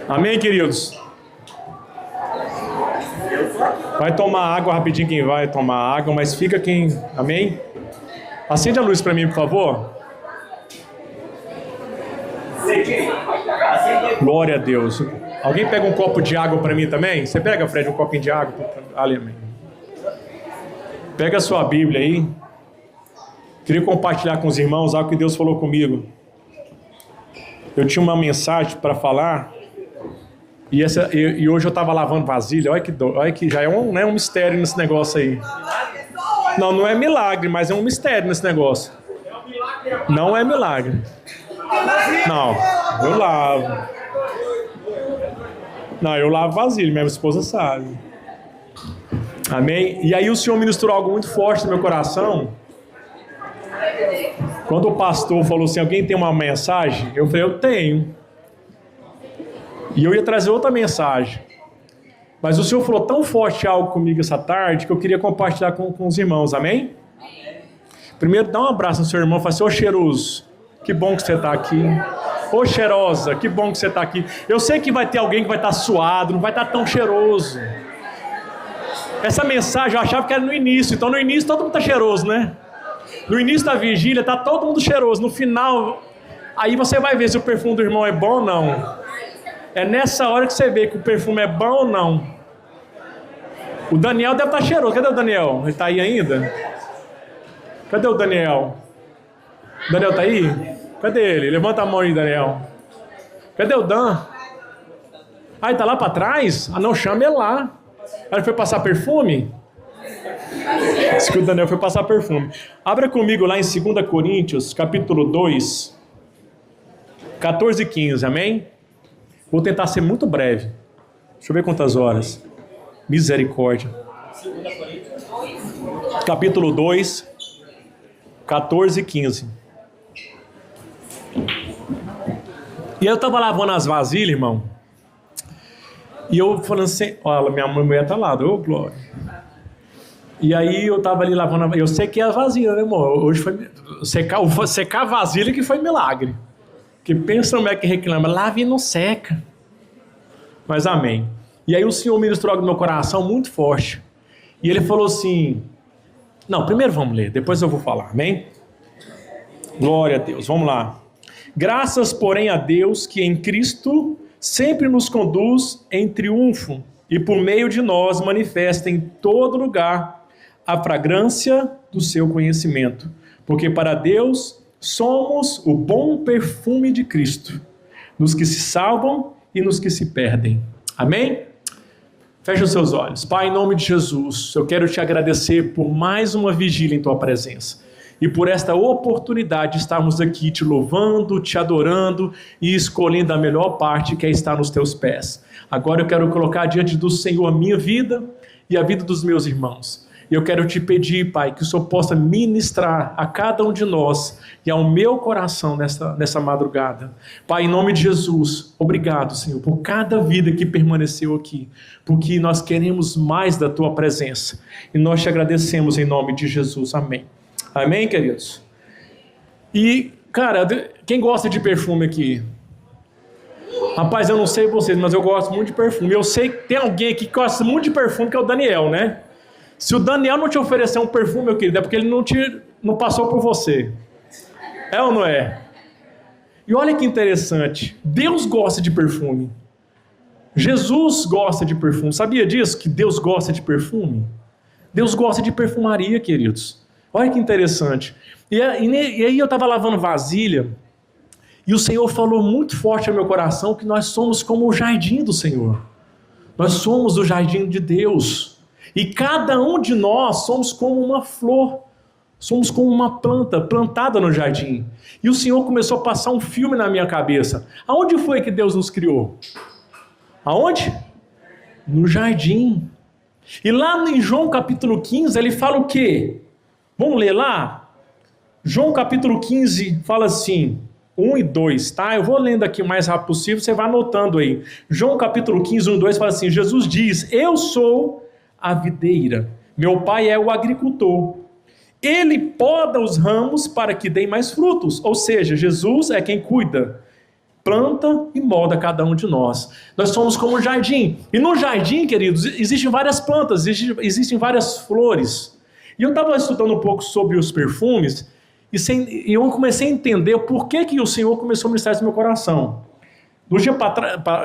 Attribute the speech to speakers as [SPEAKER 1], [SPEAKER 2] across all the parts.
[SPEAKER 1] Amém, queridos? Vai tomar água rapidinho quem vai tomar água, mas fica quem... Amém? Acende a luz para mim, por favor. Glória a Deus. Alguém pega um copo de água para mim também? Você pega, Fred, um copinho de água? Ali, amém. Pega a sua Bíblia aí. Queria compartilhar com os irmãos algo que Deus falou comigo. Eu tinha uma mensagem para falar e hoje eu estava lavando vasilha. Olha que já é um mistério nesse negócio aí. Não é milagre, mas é um mistério nesse negócio. Não é milagre. Não, eu lavo. Não, eu lavo vasilha, minha esposa sabe. Amém? E aí o Senhor ministrou algo muito forte no meu coração. Quando o pastor falou assim, alguém tem uma mensagem? Eu falei, eu tenho. E eu ia trazer outra mensagem. Mas o Senhor falou tão forte algo comigo essa tarde que eu queria compartilhar com os irmãos, amém? Primeiro, dá um abraço no seu irmão e fala assim, ô cheiroso, que bom que você está aqui. Ô cheirosa, que bom que você está aqui. Eu sei que vai ter alguém que vai estar suado, não vai estar tão cheiroso. Essa mensagem eu achava que era no início, então no início todo mundo está cheiroso, né? No início da vigília está todo mundo cheiroso, no final, aí você vai ver se o perfume do irmão é bom ou não. É nessa hora que você vê que o perfume é bom ou não. O Daniel deve estar cheiroso. Cadê o Daniel? Ele está aí ainda? Cadê o Daniel? O Daniel está aí? Cadê ele? Levanta a mão aí, Daniel. Cadê o Dan? Ah, ele está lá para trás? Ah, não, chama ele lá. Ele foi passar perfume? Diz que o Daniel foi passar perfume. Abra comigo lá em 2 Coríntios, capítulo 2, 14 e 15, amém? Vou tentar ser muito breve. Deixa eu ver quantas horas. Misericórdia. Capítulo 2, 14 e 15. E aí eu estava lavando as vasilhas, irmão. E eu falando assim, olha, minha mulher está lá, ô glória. E aí eu estava ali lavando, eu sequei as vasilhas, né, amor? Hoje foi secar a vasilha que foi milagre. Porque pensa no que reclama, lava e não seca. Mas amém. E aí o Senhor ministrou algo no meu coração muito forte. E ele falou assim, não, primeiro vamos ler, depois eu vou falar, amém? Glória a Deus, vamos lá. Graças, porém, a Deus que em Cristo sempre nos conduz em triunfo e por meio de nós manifesta em todo lugar a fragrância do seu conhecimento. Porque para Deus somos o bom perfume de Cristo, nos que se salvam e nos que se perdem. Amém? Feche os seus olhos. Pai, em nome de Jesus, eu quero te agradecer por mais uma vigília em tua presença. E por esta oportunidade de estarmos aqui te louvando, te adorando e escolhendo a melhor parte que é estar nos teus pés. Agora eu quero colocar diante do Senhor a minha vida e a vida dos meus irmãos. E eu quero te pedir, Pai, que o Senhor possa ministrar a cada um de nós e ao meu coração nessa madrugada. Pai, em nome de Jesus, obrigado, Senhor, por cada vida que permaneceu aqui, porque nós queremos mais da tua presença. E nós te agradecemos em nome de Jesus. Amém. Amém, queridos? E, cara, quem gosta de perfume aqui? Rapaz, eu não sei vocês, mas eu gosto muito de perfume. Eu sei que tem alguém aqui que gosta muito de perfume, que é o Daniel, né? Se o Daniel não te oferecer um perfume, meu querido, é porque ele não passou por você. É ou não é? E olha que interessante. Deus gosta de perfume. Jesus gosta de perfume. Sabia disso? Que Deus gosta de perfume? Deus gosta de perfumaria, queridos. Olha que interessante. E aí eu estava lavando vasilha e o Senhor falou muito forte ao meu coração que nós somos como o jardim do Senhor. Nós somos o jardim de Deus. E cada um de nós somos como uma flor. Somos como uma planta plantada no jardim. E o Senhor começou a passar um filme na minha cabeça. Aonde foi que Deus nos criou? Aonde? No jardim. E lá em João capítulo 15 ele fala o quê? Vamos ler lá? João capítulo 15 fala assim, 1 e 2, tá? Eu vou lendo aqui o mais rápido possível, você vai anotando aí. João capítulo 15, 1 e 2 fala assim, Jesus diz, eu sou a videira, meu pai é o agricultor. Ele poda os ramos para que deem mais frutos, ou seja, Jesus é quem cuida planta e molda cada um de nós. Nós somos como um jardim. E no jardim, queridos, existem várias plantas, existem várias flores. E eu estava estudando um pouco sobre os perfumes e eu comecei a entender por que o Senhor começou a ministrar isso no meu coração.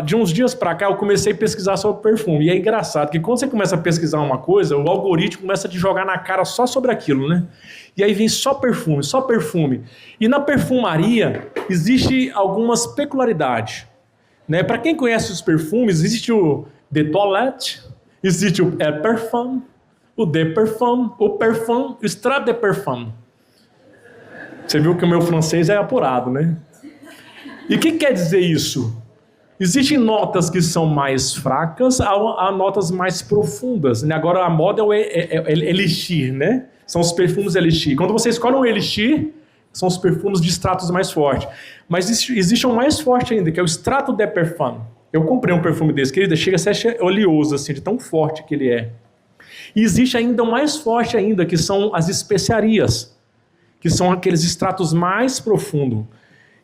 [SPEAKER 1] De uns dias para cá, eu comecei a pesquisar sobre perfume. E é engraçado que quando você começa a pesquisar uma coisa, o algoritmo começa a te jogar na cara só sobre aquilo, né? E aí vem só perfume, só perfume. E na perfumaria, existe algumas peculiaridades. Né? Para quem conhece os perfumes, existe o de toilette, existe o parfum, o de parfum, o parfum, o extrait de parfum. Você viu que o meu francês é apurado, né? E o que quer dizer isso? Existem notas que são mais fracas, há notas mais profundas. Né? Agora a moda é o elixir, né? São os perfumes elixir. Quando você escolhe um elixir, são os perfumes de extratos mais fortes. Mas existe um mais forte ainda, que é o extrato de parfum. Eu comprei um perfume desse, querida, chega a ser oleoso, assim, de tão forte que ele é. E existe ainda um mais forte ainda, que são as especiarias, que são aqueles extratos mais profundos.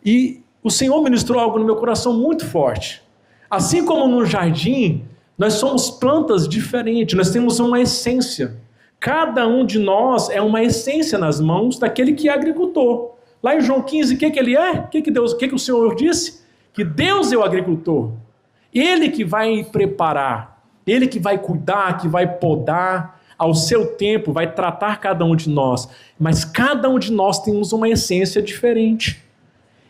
[SPEAKER 1] E o Senhor ministrou algo no meu coração muito forte. Assim como no jardim, nós somos plantas diferentes, nós temos uma essência. Cada um de nós é uma essência nas mãos daquele que é agricultor. Lá em João 15, o que ele é? O que o Senhor disse? Que Deus é o agricultor. Ele que vai preparar, ele que vai cuidar, que vai podar ao seu tempo, vai tratar cada um de nós. Mas cada um de nós temos uma essência diferente.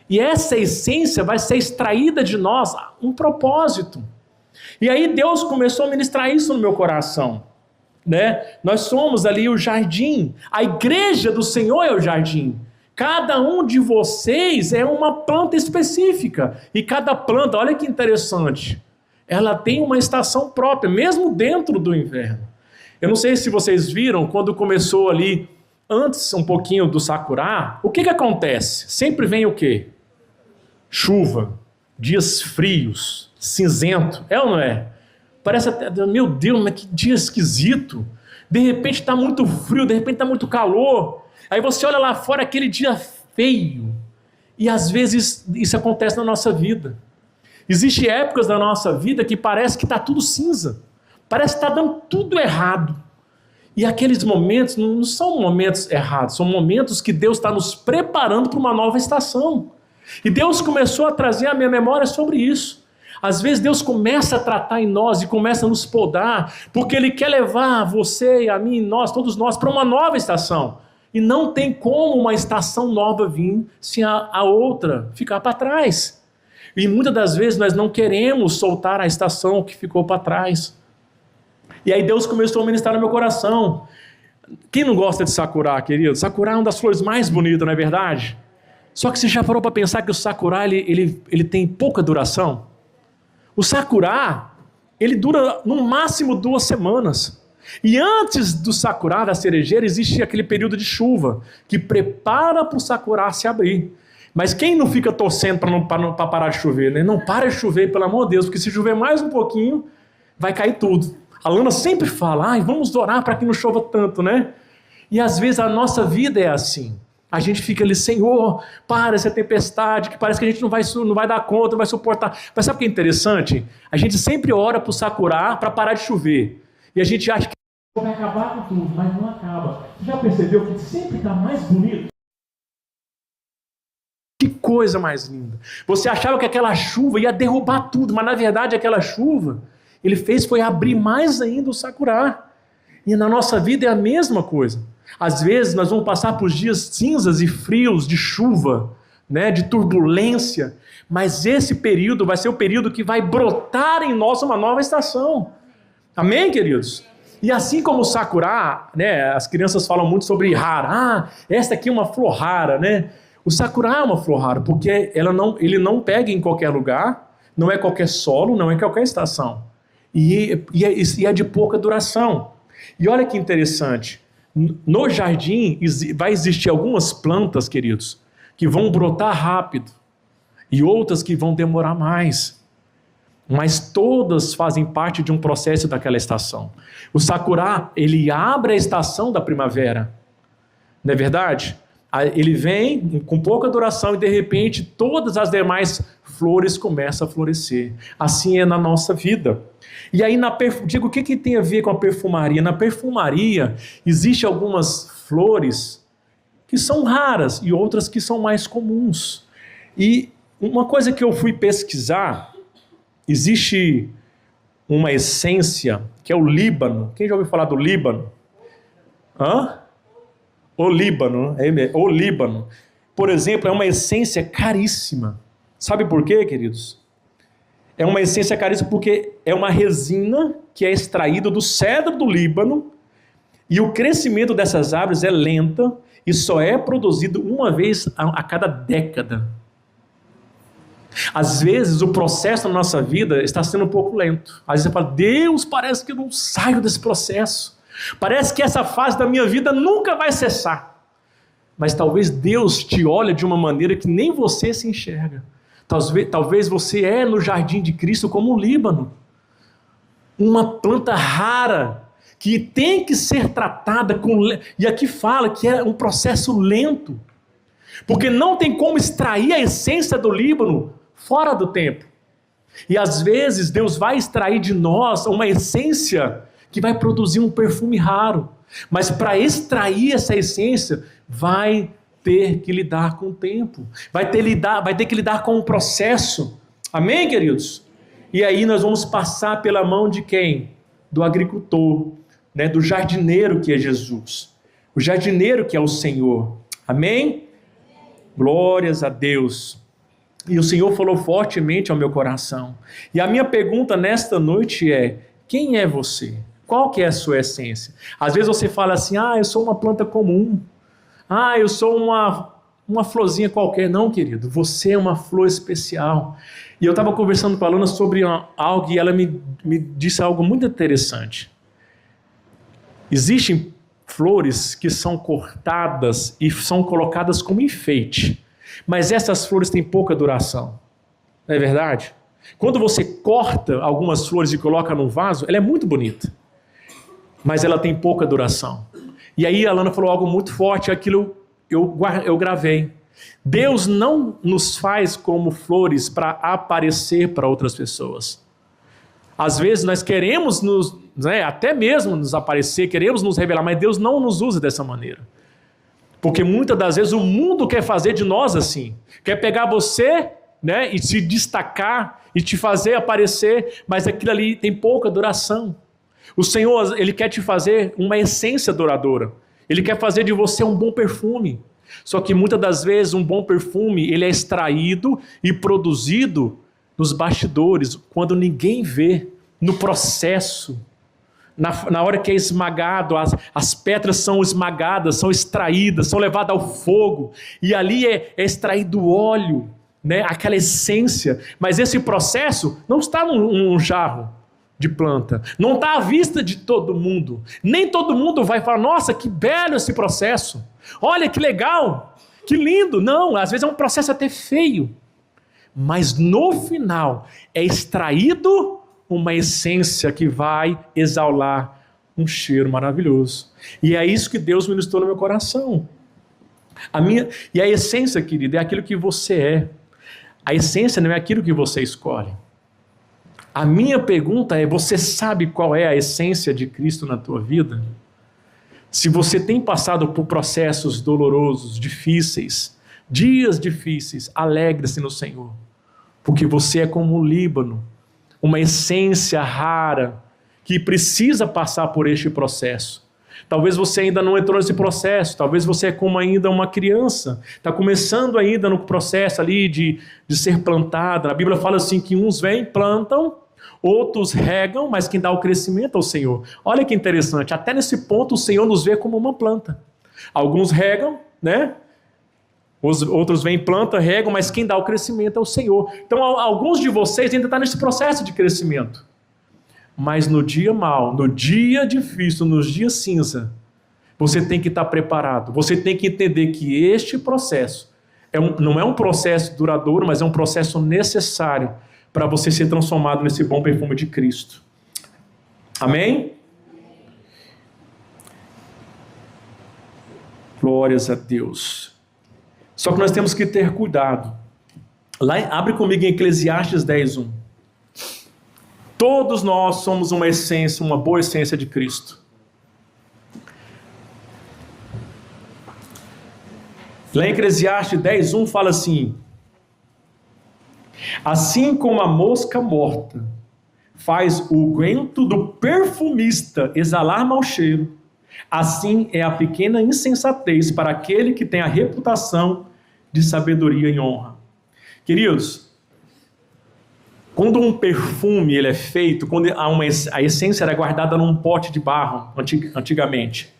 [SPEAKER 1] E essa essência vai ser extraída de nós um propósito. E aí Deus começou a ministrar isso no meu coração. Né? Nós somos ali o jardim. A igreja do Senhor é o jardim. Cada um de vocês é uma planta específica. E cada planta, olha que interessante, ela tem uma estação própria, mesmo dentro do inverno. Eu não sei se vocês viram, quando começou ali, antes um pouquinho do Sakura, o que acontece? Sempre vem o quê? Chuva, dias frios, cinzento, é ou não é? Parece até, meu Deus, mas que dia esquisito. De repente está muito frio, de repente está muito calor. Aí você olha lá fora, aquele dia feio. E às vezes isso acontece na nossa vida. Existem épocas da nossa vida que parece que está tudo cinza. Parece que está dando tudo errado. E aqueles momentos não são momentos errados, são momentos que Deus está nos preparando para uma nova estação. E Deus começou a trazer a minha memória sobre isso. Às vezes Deus começa a tratar em nós e começa a nos podar, porque Ele quer levar você, a mim, nós, todos nós, para uma nova estação. E não tem como uma estação nova vir se a outra ficar para trás. E muitas das vezes nós não queremos soltar a estação que ficou para trás. E aí Deus começou a ministrar no meu coração. Quem não gosta de Sakura, querido? Sakura é uma das flores mais bonitas, não é verdade? Só que você já parou para pensar que o Sakura ele tem pouca duração? O Sakura, ele dura no máximo 2 semanas. E antes do Sakura, da cerejeira, existe aquele período de chuva, que prepara para o Sakura se abrir. Mas quem não fica torcendo para parar de chover? Né? Não para de chover, pelo amor de Deus, porque se chover mais um pouquinho, vai cair tudo. A Lana sempre fala, vamos orar para que não chova tanto, né? E às vezes a nossa vida é assim. A gente fica ali, Senhor, para essa tempestade, que parece que a gente não vai dar conta, não vai suportar. Mas sabe o que é interessante? A gente sempre ora para o Sakura para parar de chover. E a gente acha que vai acabar com tudo, mas não acaba. Você já percebeu que sempre está mais bonito? Que coisa mais linda. Você achava que aquela chuva ia derrubar tudo, mas na verdade aquela chuva, ele foi abrir mais ainda o Sakura. E na nossa vida é a mesma coisa. Às vezes nós vamos passar por dias cinzas e frios, de chuva, né, de turbulência, mas esse período vai ser o período que vai brotar em nós uma nova estação. Amém, queridos? E assim como o Sakura, né, as crianças falam muito sobre rara. Esta aqui é uma flor rara, né? O Sakura é uma flor rara, porque ele não pega em qualquer lugar, não é qualquer solo, não é qualquer estação. E é de pouca duração. E olha que interessante. No jardim vai existir algumas plantas, queridos, que vão brotar rápido e outras que vão demorar mais. Mas todas fazem parte de um processo daquela estação. O Sakura, ele abre a estação da primavera. Não é verdade? Ele vem com pouca duração e de repente todas as demais flores começam a florescer. Assim é na nossa vida. E aí, digo, o que tem a ver com a perfumaria? Na perfumaria, existem algumas flores que são raras e outras que são mais comuns. E uma coisa que eu fui pesquisar, existe uma essência que é o Líbano. Quem já ouviu falar do Líbano? O Líbano. O Líbano. Por exemplo, é uma essência caríssima. Sabe por quê, queridos? É uma essência caríssima porque é uma resina que é extraída do cedro do Líbano e o crescimento dessas árvores é lenta e só é produzido uma vez a cada década. Às vezes o processo na nossa vida está sendo um pouco lento. Às vezes você fala, Deus, parece que eu não saio desse processo. Parece que essa fase da minha vida nunca vai cessar. Mas talvez Deus te olhe de uma maneira que nem você se enxerga. Talvez você é no jardim de Cristo como um Líbano. Uma planta rara que tem que ser tratada com... E aqui fala que é um processo lento. Porque não tem como extrair a essência do Líbano fora do tempo. E às vezes Deus vai extrair de nós uma essência que vai produzir um perfume raro. Mas para extrair essa essência, vai ter que lidar com o tempo. Vai ter que lidar com o processo. Amém, queridos? E aí nós vamos passar pela mão de quem? Do agricultor, né? Do jardineiro que é Jesus. O jardineiro que é o Senhor. Amém? Glórias a Deus. E o Senhor falou fortemente ao meu coração. E a minha pergunta nesta noite é: quem é você? Qual que é a sua essência? Às vezes você fala assim, eu sou uma planta comum. Eu sou uma florzinha qualquer. Não, querido, você é uma flor especial. E eu estava conversando com a aluna sobre algo e ela me disse algo muito interessante. Existem flores que são cortadas e são colocadas como enfeite. Mas essas flores têm pouca duração. Não é verdade? Quando você corta algumas flores e coloca num vaso, ela é muito bonita. Mas ela tem pouca duração. E aí a Alana falou algo muito forte, aquilo eu gravei. Deus não nos faz como flores para aparecer para outras pessoas. Às vezes nós queremos até mesmo nos aparecer, queremos nos revelar, mas Deus não nos usa dessa maneira. Porque muitas das vezes o mundo quer fazer de nós assim. Quer pegar você, né, e se destacar e te fazer aparecer, mas aquilo ali tem pouca duração. O Senhor, Ele quer te fazer uma essência duradoura. Ele quer fazer de você um bom perfume. Só que muitas das vezes um bom perfume, ele é extraído e produzido nos bastidores, quando ninguém vê, no processo. Na hora que é esmagado, as pedras são esmagadas, são extraídas, são levadas ao fogo. E ali é extraído o óleo, né? Aquela essência. Mas esse processo não está num jarro de planta. Não está à vista de todo mundo. Nem todo mundo vai falar, nossa, que belo esse processo. Olha que legal, que lindo. Não, às vezes é um processo até feio. Mas no final é extraído uma essência que vai exalar um cheiro maravilhoso. E é isso que Deus ministrou no meu coração. E a essência, querido, é aquilo que você é. A essência não é aquilo que você escolhe. A minha pergunta é, você sabe qual é a essência de Cristo na tua vida? Se você tem passado por processos dolorosos, difíceis, dias difíceis, alegre-se no Senhor. Porque você é como um Líbano, uma essência rara, que precisa passar por este processo. Talvez você ainda não entrou nesse processo, talvez você é como ainda uma criança, está começando ainda no processo ali de ser plantada. A Bíblia fala assim que uns vêm, plantam, outros regam, mas quem dá o crescimento é o Senhor. Olha que interessante, até nesse ponto o Senhor nos vê como uma planta. Alguns regam, né? Os outros vêm, planta, regam, mas quem dá o crescimento é o Senhor. Então alguns de vocês ainda estão nesse processo de crescimento. Mas no dia mau, no dia difícil, nos dias cinza, você tem que estar preparado. Você tem que entender que este processo não é um processo duradouro, mas é um processo necessário para você ser transformado nesse bom perfume de Cristo. Amém? Glórias a Deus. Só que nós temos que ter cuidado. Abre comigo em Eclesiastes 10:1. Todos nós somos uma essência, uma boa essência de Cristo. Lá em Eclesiastes 10:1 fala assim: assim como a mosca morta faz o guento do perfumista exalar mau cheiro, assim é a pequena insensatez para aquele que tem a reputação de sabedoria e honra. Queridos, quando um perfume ele é feito, quando a essência era guardada num pote de barro antigamente,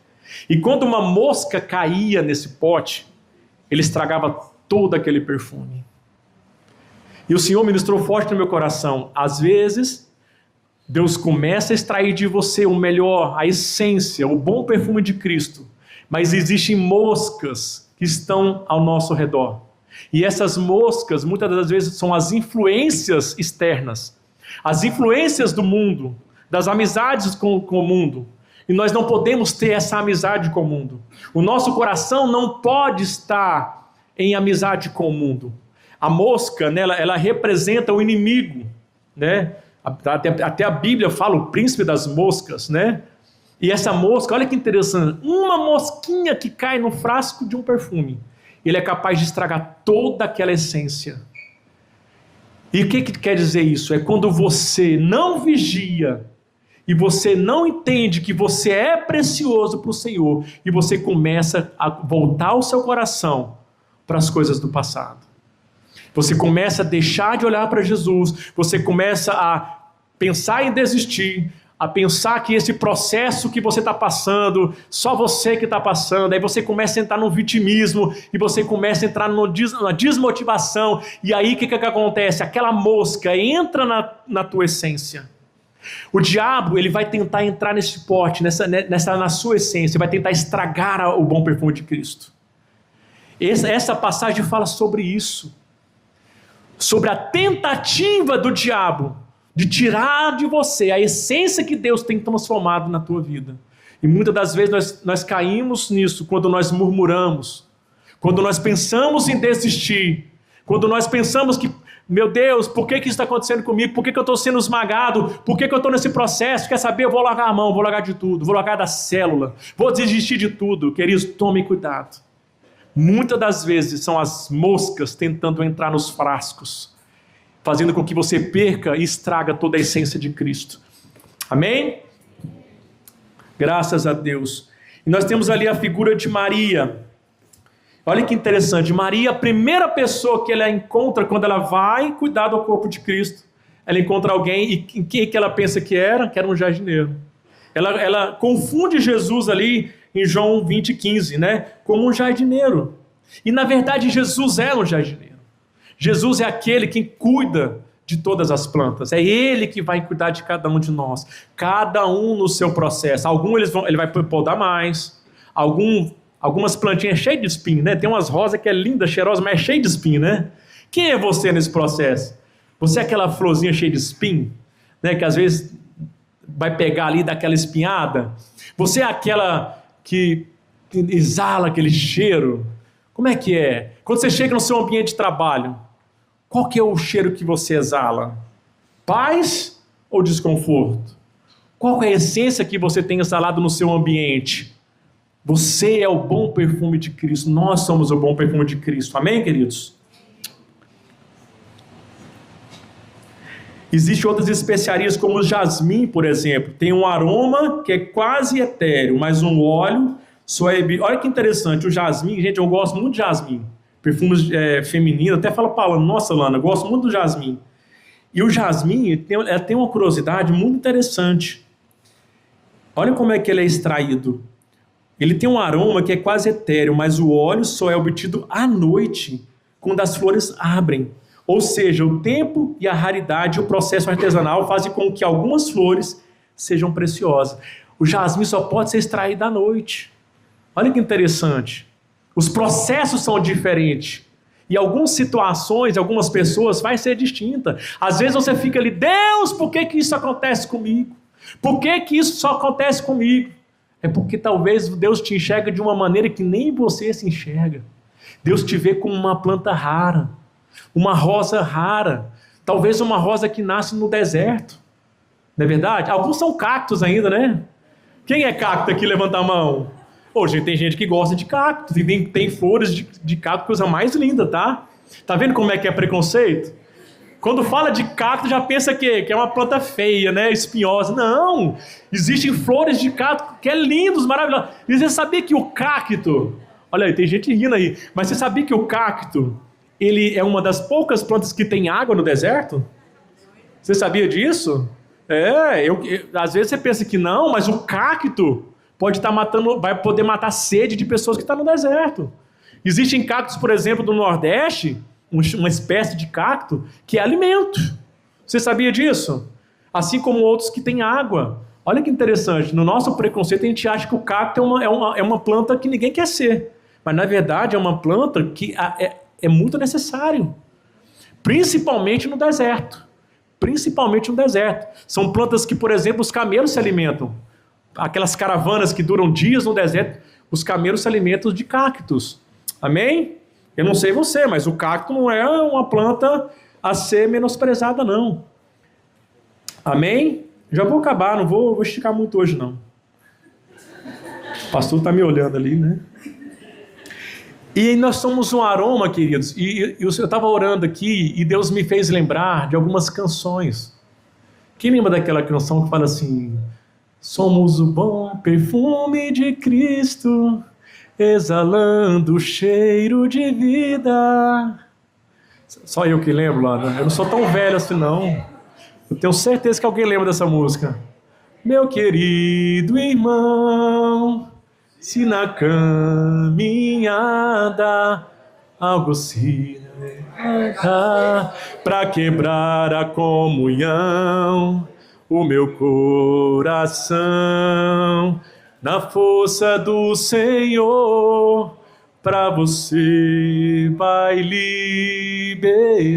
[SPEAKER 1] e quando uma mosca caía nesse pote, ele estragava todo aquele perfume. E o Senhor ministrou forte no meu coração. Às vezes, Deus começa a extrair de você o melhor, a essência, o bom perfume de Cristo. Mas existem moscas que estão ao nosso redor. E essas moscas, muitas das vezes, são as influências externas. As influências do mundo, das amizades com o mundo. E nós não podemos ter essa amizade com o mundo. O nosso coração não pode estar em amizade com o mundo. A mosca, né, ela representa o inimigo, né? Até a Bíblia fala o príncipe das moscas, né? E essa mosca, olha que interessante, uma mosquinha que cai no frasco de um perfume, ele é capaz de estragar toda aquela essência. E o que quer dizer isso? É quando você não vigia e você não entende que você é precioso para o Senhor e você começa a voltar o seu coração para as coisas do passado. Você começa a deixar de olhar para Jesus, você começa a pensar em desistir, a pensar que esse processo que você está passando, só você que está passando, aí você começa a entrar no vitimismo, e você começa a entrar na desmotivação, e aí o que acontece? Aquela mosca entra na tua essência. O diabo, ele vai tentar entrar nesse pote, na sua essência, vai tentar estragar o bom perfume de Cristo. Essa passagem fala sobre isso, sobre a tentativa do diabo de tirar de você a essência que Deus tem transformado na tua vida. E muitas das vezes nós caímos nisso quando nós murmuramos, quando nós pensamos em desistir, quando nós pensamos que, meu Deus, por que isso está acontecendo comigo? Por que eu estou sendo esmagado? Por que eu estou nesse processo? Quer saber? Eu vou largar a mão, vou largar de tudo, vou largar da célula, vou desistir de tudo. Queridos, tome cuidado. Muitas das vezes são as moscas tentando entrar nos frascos, fazendo com que você perca e estraga toda a essência de Cristo. Amém? Graças a Deus. E nós temos ali a figura de Maria. Olha que interessante. Maria, a primeira pessoa que ela encontra quando ela vai cuidar do corpo de Cristo, ela encontra alguém, e quem que ela pensa que era? Que era um jardineiro. Ela confunde Jesus ali em João 20:15, né? Como um jardineiro. E na verdade Jesus é um jardineiro. Jesus é aquele que cuida de todas as plantas. É Ele que vai cuidar de cada um de nós. Cada um no seu processo. Ele vai podar mais. Algumas plantinhas cheias de espinho, né? Tem umas rosas que é linda, cheirosa, mas é cheia de espinho, né? Quem é você nesse processo? Você é aquela florzinha cheia de espinho, né? Que às vezes vai pegar ali daquela espinhada. Você é aquela que exala aquele cheiro. Como é que é? Quando você chega no seu ambiente de trabalho, qual que é o cheiro que você exala? Paz ou desconforto? Qual é a essência que você tem exalado no seu ambiente? Você é o bom perfume de Cristo. Nós somos o bom perfume de Cristo. Amém, queridos? Existem outras especiarias como o jasmim, por exemplo. Tem um aroma que é quase etéreo, mas um óleo só é... Olha que interessante, o jasmim, gente, eu gosto muito de jasmim. Perfumes femininos, até fala para Lana, nossa Lana, eu gosto muito do jasmim. E o jasmim tem uma curiosidade muito interessante. Olha como é que ele é extraído. Ele tem um aroma que é quase etéreo, mas o óleo só é obtido à noite, quando as flores abrem. Ou seja, o tempo e a raridade, o processo artesanal fazem com que algumas flores sejam preciosas. O jasmim só pode ser extraído à noite. Olha que interessante. Os processos são diferentes. E algumas situações, algumas pessoas vai ser distinta. Às vezes você fica ali, Deus, por que isso acontece comigo? Por que isso só acontece comigo? É porque talvez Deus te enxerga de uma maneira que nem você se enxerga. Deus te vê como uma planta rara, uma rosa rara, talvez uma rosa que nasce no deserto. Não é verdade? Alguns são cactos ainda, né? Quem é cacto aqui? Levanta a mão. Gente, tem gente que gosta de cacto, tem flores de cacto, coisa mais linda, tá? Tá vendo como é que é preconceito? Quando fala de cacto, já pensa que é uma planta feia, né? Espinhosa. Não! Existem flores de cacto que é lindos, maravilhosos. E você sabia que o cacto... Olha aí, tem gente rindo aí. Mas você sabia que o cacto, ele é uma das poucas plantas que tem água no deserto? Você sabia disso? Às vezes você pensa que não, mas o cacto pode estar matando, vai poder matar a sede de pessoas que estão no deserto. Existem cactos, por exemplo, do Nordeste, uma espécie de cacto que é alimento. Você sabia disso? Assim como outros que têm água. Olha que interessante, no nosso preconceito a gente acha que o cacto é uma planta que ninguém quer ser. Mas na verdade é uma planta que é muito necessário. Principalmente no deserto. Principalmente no deserto. São plantas que, por exemplo, os camelos se alimentam. Aquelas caravanas que duram dias no deserto, os camelos se alimentam de cactos. Amém? Eu não sei você, mas o cacto não é uma planta a ser menosprezada, não. Amém? Já vou acabar, não vou esticar muito hoje, não. O pastor está me olhando ali, né? E nós somos um aroma, queridos. E eu estava orando aqui e Deus me fez lembrar de algumas canções. Quem lembra daquela canção que fala assim: somos o bom perfume de Cristo, exalando o cheiro de vida. Só eu que lembro, lá, né? Eu não sou tão velho assim, não. Eu tenho certeza que alguém lembra dessa música. Meu querido irmão, se na caminhada algo se para quebrar a comunhão, o meu coração, na força do Senhor, para você vai liberar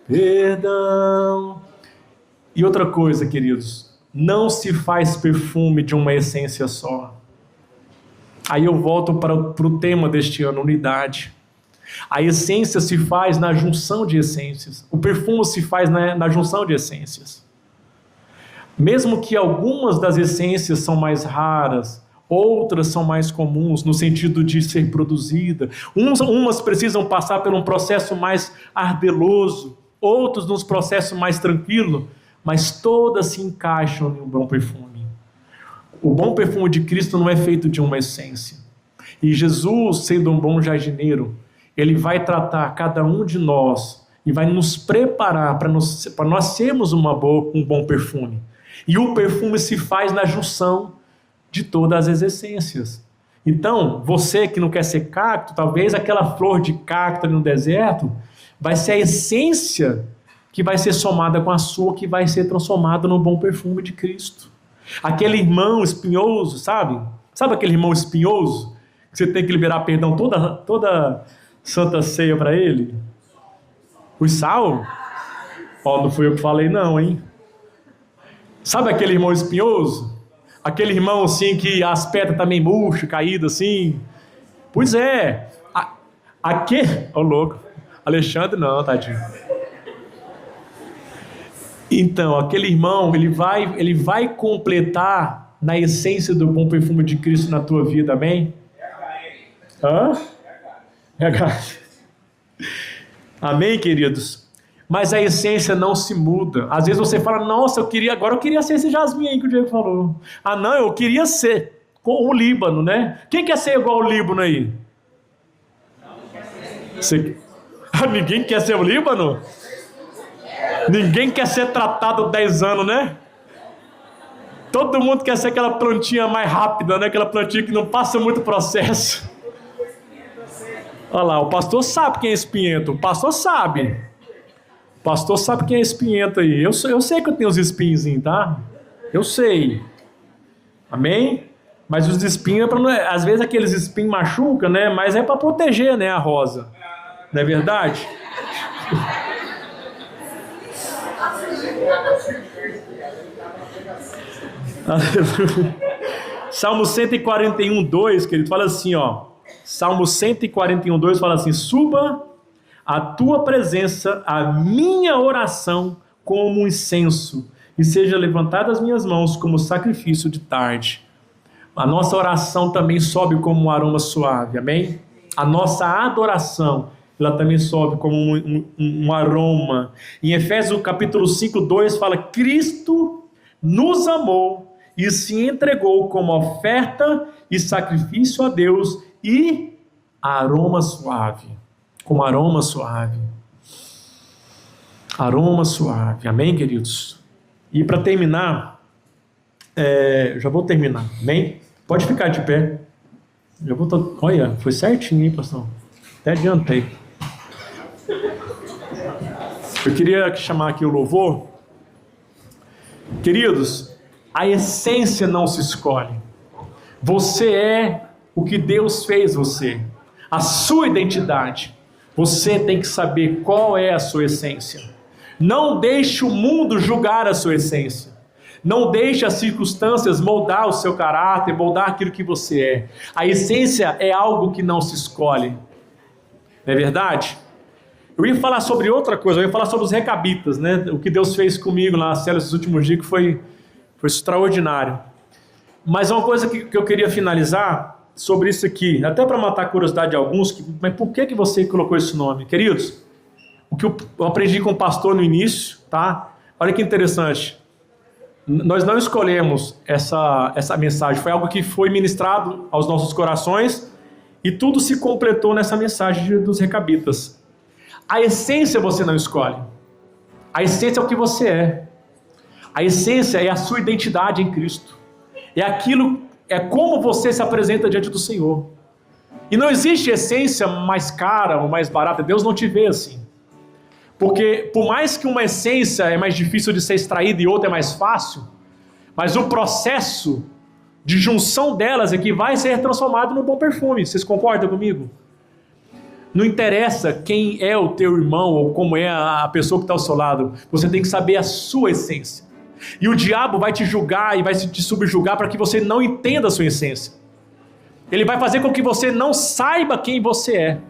[SPEAKER 1] perdão. E outra coisa, queridos, não se faz perfume de uma essência só. Aí eu volto para o tema deste ano, unidade. A essência se faz na junção de essências. O perfume se faz na junção de essências. Mesmo que algumas das essências são mais raras, outras são mais comuns no sentido de ser produzida. Umas precisam passar por um processo mais ardeloso, outros nos processos mais tranquilos, mas todas se encaixam em um bom perfume. O bom perfume de Cristo não é feito de uma essência. E Jesus, sendo um bom jardineiro, ele vai tratar cada um de nós e vai nos preparar para nós sermos um bom perfume. E o perfume se faz na junção de todas as essências. Então, você que não quer ser cacto, talvez aquela flor de cacto ali no deserto vai ser a essência que vai ser somada com a sua, que vai ser transformada no bom perfume de Cristo. Aquele irmão espinhoso, sabe? Sabe aquele irmão espinhoso? Que você tem que liberar perdão toda Santa Ceia para ele? O Saulo? Não fui eu que falei não, hein? Sabe aquele irmão espinhoso? Aquele irmão assim que as pedras tá meio murcho, caído assim? Pois é. Louco. Alexandre não, tadinho. Então, aquele irmão, ele vai completar na essência do bom perfume de Cristo na tua vida, amém? Amém, queridos? Mas a essência não se muda. Às vezes você fala, nossa, eu queria ser esse jasmim aí que o Diego falou. Não, eu queria ser com o Líbano, né? Quem quer ser igual ao Líbano aí? Ninguém quer ser o Líbano? Ninguém quer ser tratado 10 anos, né? Todo mundo quer ser aquela plantinha mais rápida, né? Aquela plantinha que não passa muito processo. Olha lá, o pastor sabe quem é espinhento. O pastor sabe. O pastor sabe quem é espinhento aí. Eu sei que eu tenho os espinhos, tá? Eu sei. Amém? Mas os espinhos, às vezes aqueles espinhos machucam, né? Mas é para proteger, né, a rosa. Não é verdade? Salmo 141, 2, que ele fala assim, ó: Salmo 141:2 fala assim: suba a tua presença, a minha oração como um incenso, e seja levantada as minhas mãos como sacrifício de tarde. A nossa oração também sobe como um aroma suave, amém? A nossa adoração, ela também sobe como um aroma. Em Efésios capítulo 5:2 fala: Cristo nos amou e se entregou como oferta e sacrifício a Deus e aroma suave. Como aroma suave. Aroma suave. Amém, queridos? E para terminar, já vou terminar, amém? Pode ficar de pé. Olha, foi certinho, hein, pastor? Até adiantei. Eu queria chamar aqui o louvor. Queridos, a essência não se escolhe. Você é o que Deus fez você. A sua identidade. Você tem que saber qual é a sua essência. Não deixe o mundo julgar a sua essência. Não deixe as circunstâncias moldar o seu caráter, moldar aquilo que você é. A essência é algo que não se escolhe. Não é verdade? Eu ia falar sobre outra coisa, eu ia falar sobre os recabitas, né? O que Deus fez comigo lá na célula esses últimos dias, que foi extraordinário. Mas uma coisa que eu queria finalizar sobre isso aqui, até para matar a curiosidade de alguns, mas por que você colocou esse nome? Queridos, o que eu aprendi com o pastor no início, tá? Olha que interessante. Nós não escolhemos essa mensagem, foi algo que foi ministrado aos nossos corações e tudo se completou nessa mensagem dos recabitas. A essência você não escolhe. A essência é o que você é. A essência é a sua identidade em Cristo. É como você se apresenta diante do Senhor. E não existe essência mais cara ou mais barata. Deus não te vê assim. Porque por mais que uma essência é mais difícil de ser extraída e outra é mais fácil, mas o processo de junção delas é que vai ser transformado no bom perfume. Vocês concordam comigo? Não interessa quem é o teu irmão ou como é a pessoa que está ao seu lado. Você tem que saber a sua essência. E o diabo vai te julgar e vai te subjugar para que você não entenda a sua essência. Ele vai fazer com que você não saiba quem você é.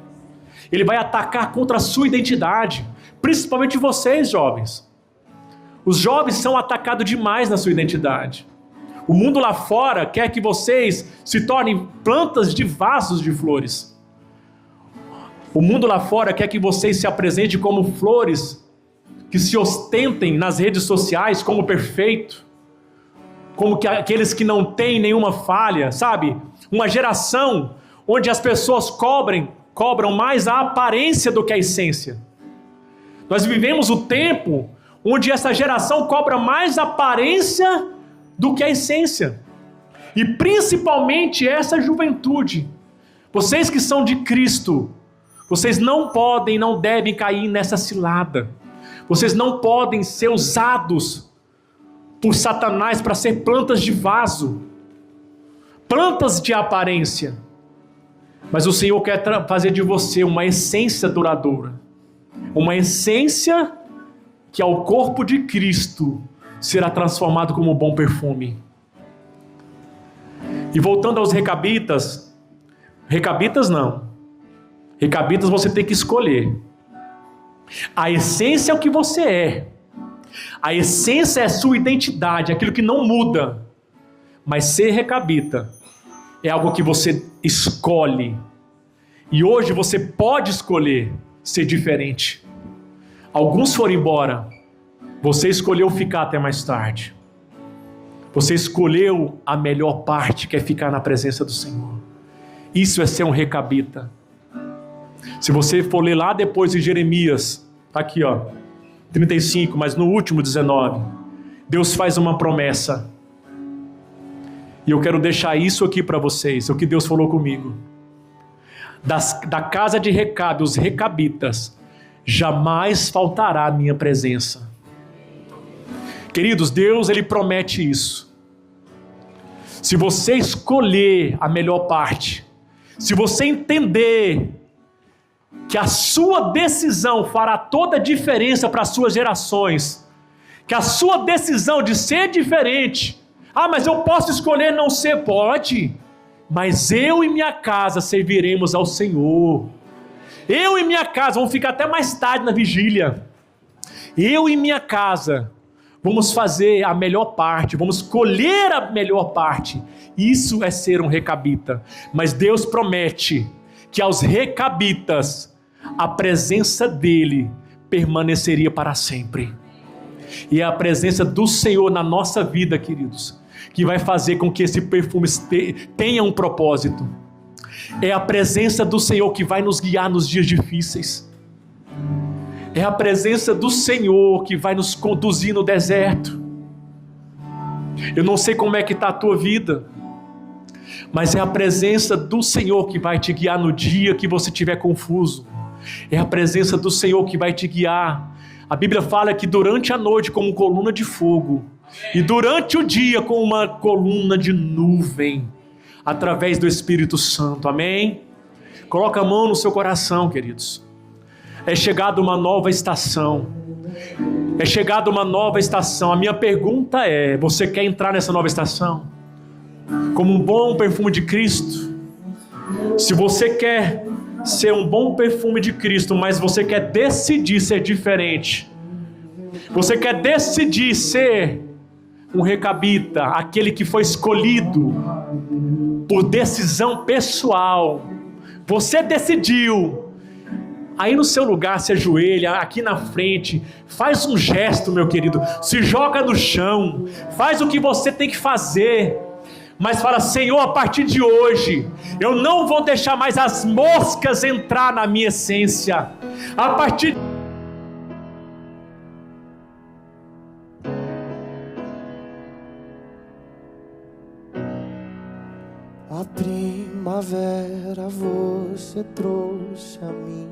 [SPEAKER 1] Ele vai atacar contra a sua identidade. Principalmente vocês, jovens. Os jovens são atacados demais na sua identidade. O mundo lá fora quer que vocês se tornem plantas de vasos de flores. O mundo lá fora quer que vocês se apresentem como flores que se ostentem nas redes sociais como perfeito, como que aqueles que não têm nenhuma falha, sabe? Uma geração onde as pessoas cobram mais a aparência do que a essência. Nós vivemos o tempo onde essa geração cobra mais a aparência do que a essência. E principalmente essa juventude. Vocês que são de Cristo, vocês não podem, não devem cair nessa cilada. Vocês não podem ser usados por Satanás para ser plantas de vaso, plantas de aparência. Mas o Senhor quer fazer de você uma essência duradoura, uma essência que ao corpo de Cristo será transformado como um bom perfume. E voltando aos recabitas não. Recabitas você tem que escolher. A essência é o que você é. A essência é a sua identidade, aquilo que não muda. Mas ser recabita é algo que você escolhe. E hoje você pode escolher ser diferente. Alguns foram embora. Você escolheu ficar até mais tarde. Você escolheu a melhor parte, que é ficar na presença do Senhor. Isso é ser um recabita. Se você for ler lá depois de Jeremias, tá aqui 35, mas no último 19, Deus faz uma promessa. E eu quero deixar isso aqui para vocês, o que Deus falou comigo. Da casa de Recabe, os recabitas, jamais faltará a minha presença. Queridos, Deus, Ele promete isso. Se você escolher a melhor parte, se você entender que a sua decisão fará toda a diferença para as suas gerações, que a sua decisão de ser diferente, mas eu posso escolher não ser, pode, mas eu e minha casa serviremos ao Senhor. Eu e minha casa, vamos ficar até mais tarde na vigília. Eu e minha casa vamos fazer a melhor parte, vamos colher a melhor parte. Isso é ser um recabita. Mas Deus promete que aos recabitas a presença dele permaneceria para sempre. E é a presença do Senhor na nossa vida, queridos, que vai fazer com que esse perfume tenha um propósito. É a presença do Senhor que vai nos guiar nos dias difíceis. É a presença do Senhor que vai nos conduzir no deserto. Eu não sei como é que está a tua vida, mas é a presença do Senhor que vai te guiar no dia que você estiver confuso. É a presença do Senhor que vai te guiar. A Bíblia fala que durante a noite como coluna de fogo, e durante o dia com uma coluna de nuvem, através do Espírito Santo, amém? Coloca a mão no seu coração, queridos. É chegada uma nova estação. É chegada uma nova estação. A minha pergunta é: você quer entrar nessa nova estação? Como um bom perfume de Cristo? Se você quer ser um bom perfume de Cristo, mas você quer decidir ser diferente, você quer decidir ser um recabita, aquele que foi escolhido por decisão pessoal, você decidiu, aí no seu lugar se ajoelha aqui na frente, faz um gesto, meu querido, se joga no chão, faz o que você tem que fazer, mas fala: Senhor, a partir de hoje eu não vou deixar mais as moscas entrar na minha essência. A partir
[SPEAKER 2] a primavera você trouxe a mim,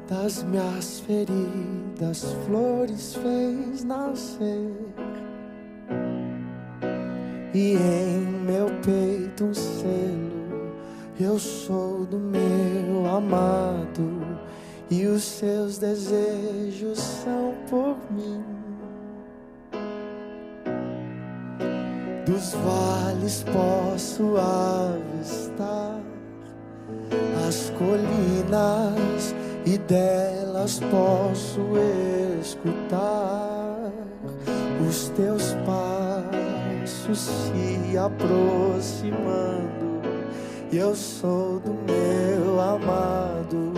[SPEAKER 2] das minhas feridas flores fez nascer, e em meu peito um selo: eu sou do meu amado, e os seus desejos são por mim. Dos vales posso avistar as colinas, e delas posso escutar os teus passos se aproximando. E eu sou do meu amado,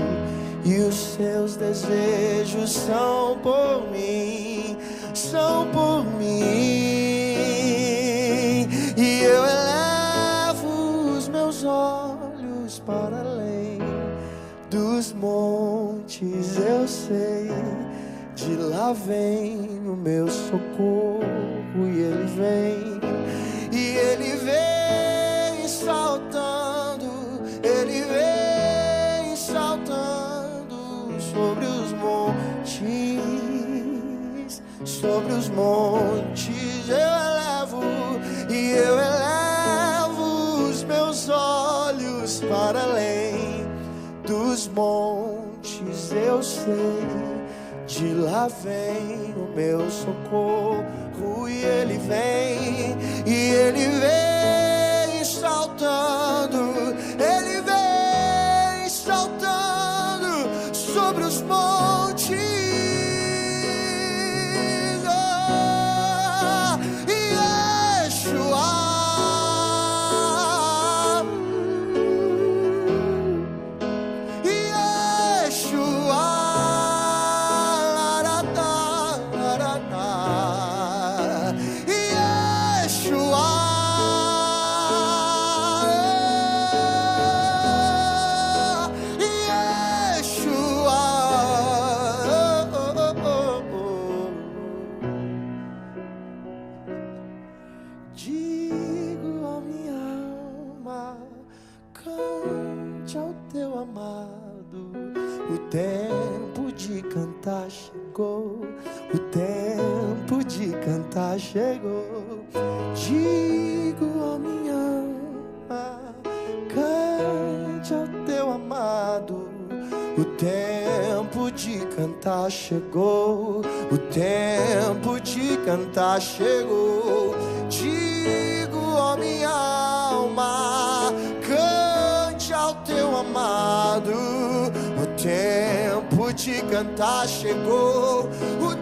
[SPEAKER 2] e os seus desejos são por mim, são por mim. E eu elevo os meus olhos para além dos montes, eu sei, de lá vem o meu socorro, e ele vem, saltando, ele vem saltando sobre os montes, eu elevo os meus olhos para além dos montes, eu sei, de lá vem o meu socorro, e ele vem saltando, ele vem saltando sobre os montes. Digo a minha alma, cante ao teu amado. O tempo de cantar chegou, o tempo de cantar chegou. Digo a minha alma, cante ao teu amado. O tempo de cantar chegou, o tempo de cantar chegou. contigo, ó minha alma, cante ao teu amado. O tempo de cantar chegou, o